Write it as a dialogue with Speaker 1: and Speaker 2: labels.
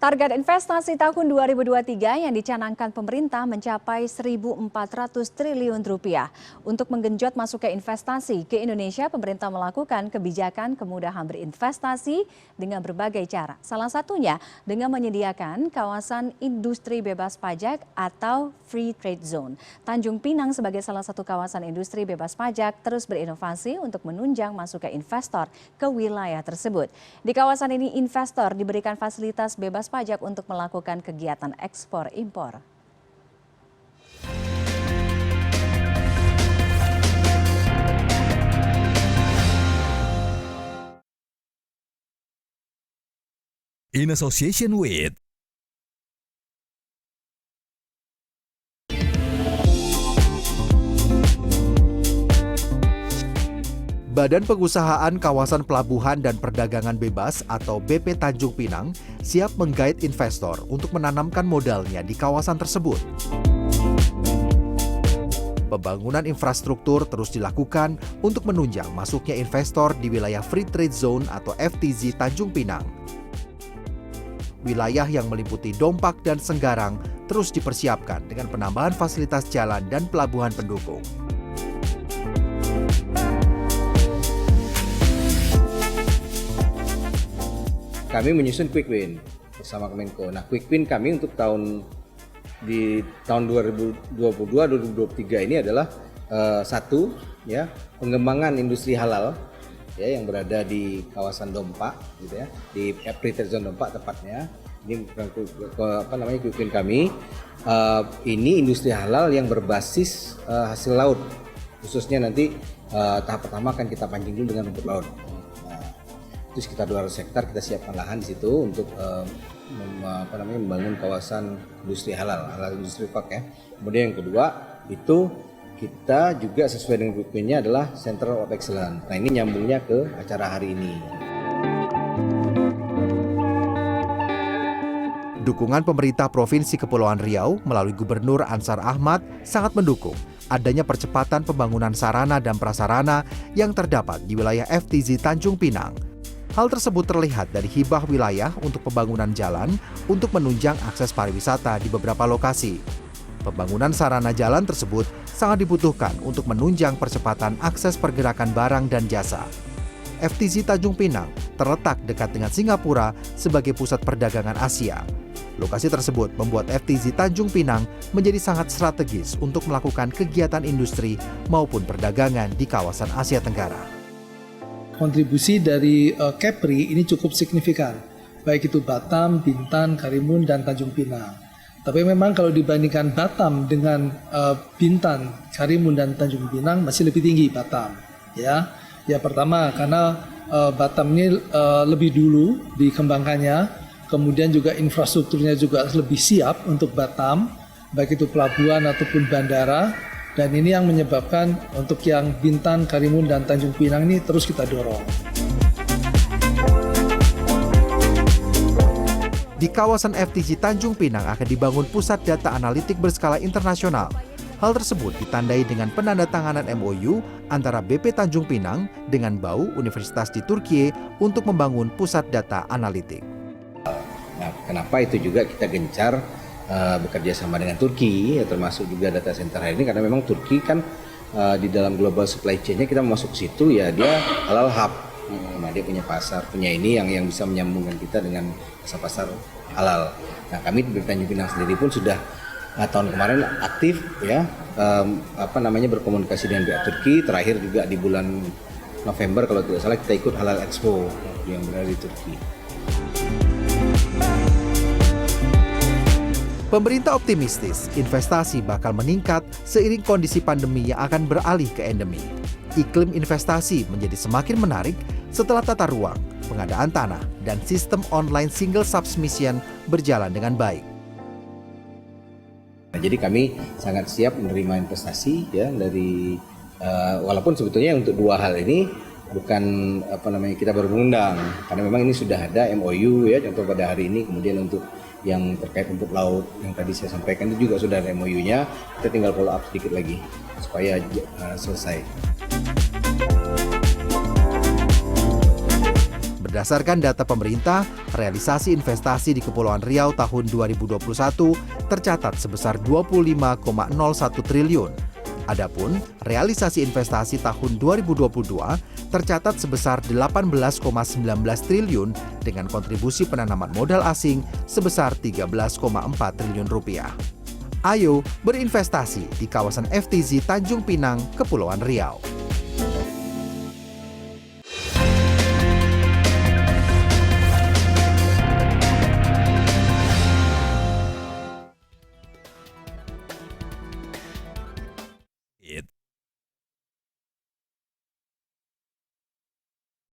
Speaker 1: Target investasi tahun 2023 yang dicanangkan pemerintah mencapai 1.400 triliun rupiah. Untuk menggenjot masuknya investasi ke Indonesia, pemerintah melakukan kebijakan kemudahan berinvestasi dengan berbagai cara. Salah satunya dengan menyediakan kawasan industri bebas pajak atau Free Trade Zone. Tanjung Pinang sebagai salah satu kawasan industri bebas pajak terus berinovasi untuk menunjang masuknya investor ke wilayah tersebut. Di kawasan ini investor diberikan fasilitas bebas pajak untuk melakukan kegiatan ekspor impor.
Speaker 2: In association with
Speaker 3: Badan Pengusahaan Kawasan Pelabuhan dan Perdagangan Bebas atau BP Tanjung Pinang siap menggait investor untuk menanamkan modalnya di kawasan tersebut. Pembangunan infrastruktur terus dilakukan untuk menunjang masuknya investor di wilayah Free Trade Zone atau FTZ Tanjung Pinang. Wilayah yang meliputi Dompak dan Senggarang terus dipersiapkan dengan penambahan fasilitas jalan dan pelabuhan pendukung.
Speaker 4: Kami menyusun quick win bersama Kemenko. Nah, quick win kami untuk tahun 2022-2023 ini adalah satu, ya, pengembangan industri halal, ya, yang berada di kawasan Dompak, gitu ya, di Free Trade Zone Dompak tepatnya. Ini quick win kami. Ini industri halal yang berbasis hasil laut, khususnya nanti tahap pertama akan kita pancing dulu dengan rumput laut. Itu sekitar 200 hektar kita siapkan lahan di situ untuk membangun kawasan industri halal industri park, ya. Kemudian yang kedua itu kita juga sesuai dengan blueprint-nya adalah Center of Excellence. Nah, ini nyambungnya ke acara hari ini.
Speaker 3: Dukungan pemerintah Provinsi Kepulauan Riau melalui Gubernur Ansar Ahmad sangat mendukung adanya percepatan pembangunan sarana dan prasarana yang terdapat di wilayah FTZ Tanjung Pinang. Hal tersebut terlihat dari hibah wilayah untuk pembangunan jalan untuk menunjang akses pariwisata di beberapa lokasi. Pembangunan sarana jalan tersebut sangat dibutuhkan untuk menunjang percepatan akses pergerakan barang dan jasa. FTZ Tanjung Pinang terletak dekat dengan Singapura sebagai pusat perdagangan Asia. Lokasi tersebut membuat FTZ Tanjung Pinang menjadi sangat strategis untuk melakukan kegiatan industri maupun perdagangan di kawasan Asia Tenggara.
Speaker 5: Kontribusi dari Kepri ini cukup signifikan, baik itu Batam, Bintan, Karimun, dan Tanjung Pinang. Tapi memang kalau dibandingkan Batam dengan Bintan, Karimun, dan Tanjung Pinang masih lebih tinggi Batam. Ya pertama karena Batam ini lebih dulu dikembangkannya, kemudian juga infrastrukturnya juga lebih siap untuk Batam, baik itu pelabuhan ataupun bandara. Dan ini yang menyebabkan untuk yang Bintan, Karimun, dan Tanjung Pinang ini terus kita dorong.
Speaker 3: Di kawasan FTZ Tanjung Pinang akan dibangun pusat data analitik berskala internasional. Hal tersebut ditandai dengan penandatanganan MOU antara BP Tanjung Pinang dengan BAU Universitas di Turki untuk membangun pusat data analitik.
Speaker 4: Nah, kenapa itu juga kita gencar bekerja sama dengan Turki, ya, termasuk juga data center hari ini, karena memang Turki kan di dalam global supply chain-nya kita masuk ke situ, ya, dia halal hub. Nah, dia punya pasar, punya ini yang bisa menyambungkan kita dengan pasar halal. Nah, kami di Tanjung Pinang sendiri pun sudah tahun kemarin aktif, ya, berkomunikasi dengan pihak Turki. Terakhir juga di bulan November kalau tidak salah kita ikut Halal Expo yang berada di Turki.
Speaker 3: Pemerintah optimistis investasi bakal meningkat seiring kondisi pandemi yang akan beralih ke endemi. Iklim investasi menjadi semakin menarik setelah tata ruang, pengadaan tanah, dan sistem online single submission berjalan dengan baik.
Speaker 4: Nah, jadi kami sangat siap menerima investasi, ya, dari walaupun sebetulnya untuk dua hal ini bukan kita baru mengundang, karena memang ini sudah ada MOU, ya, contoh pada hari ini. Kemudian untuk yang terkait rumput laut yang tadi saya sampaikan itu juga sudah ada MOU-nya, kita tinggal follow up sedikit lagi supaya selesai.
Speaker 3: Berdasarkan data pemerintah, realisasi investasi di Kepulauan Riau tahun 2021 tercatat sebesar 25,01 triliun. Adapun realisasi investasi tahun 2022 tercatat sebesar 18,19 triliun dengan kontribusi penanaman modal asing sebesar 13,4 triliun rupiah. Ayo berinvestasi di kawasan FTZ Tanjung Pinang, Kepulauan Riau.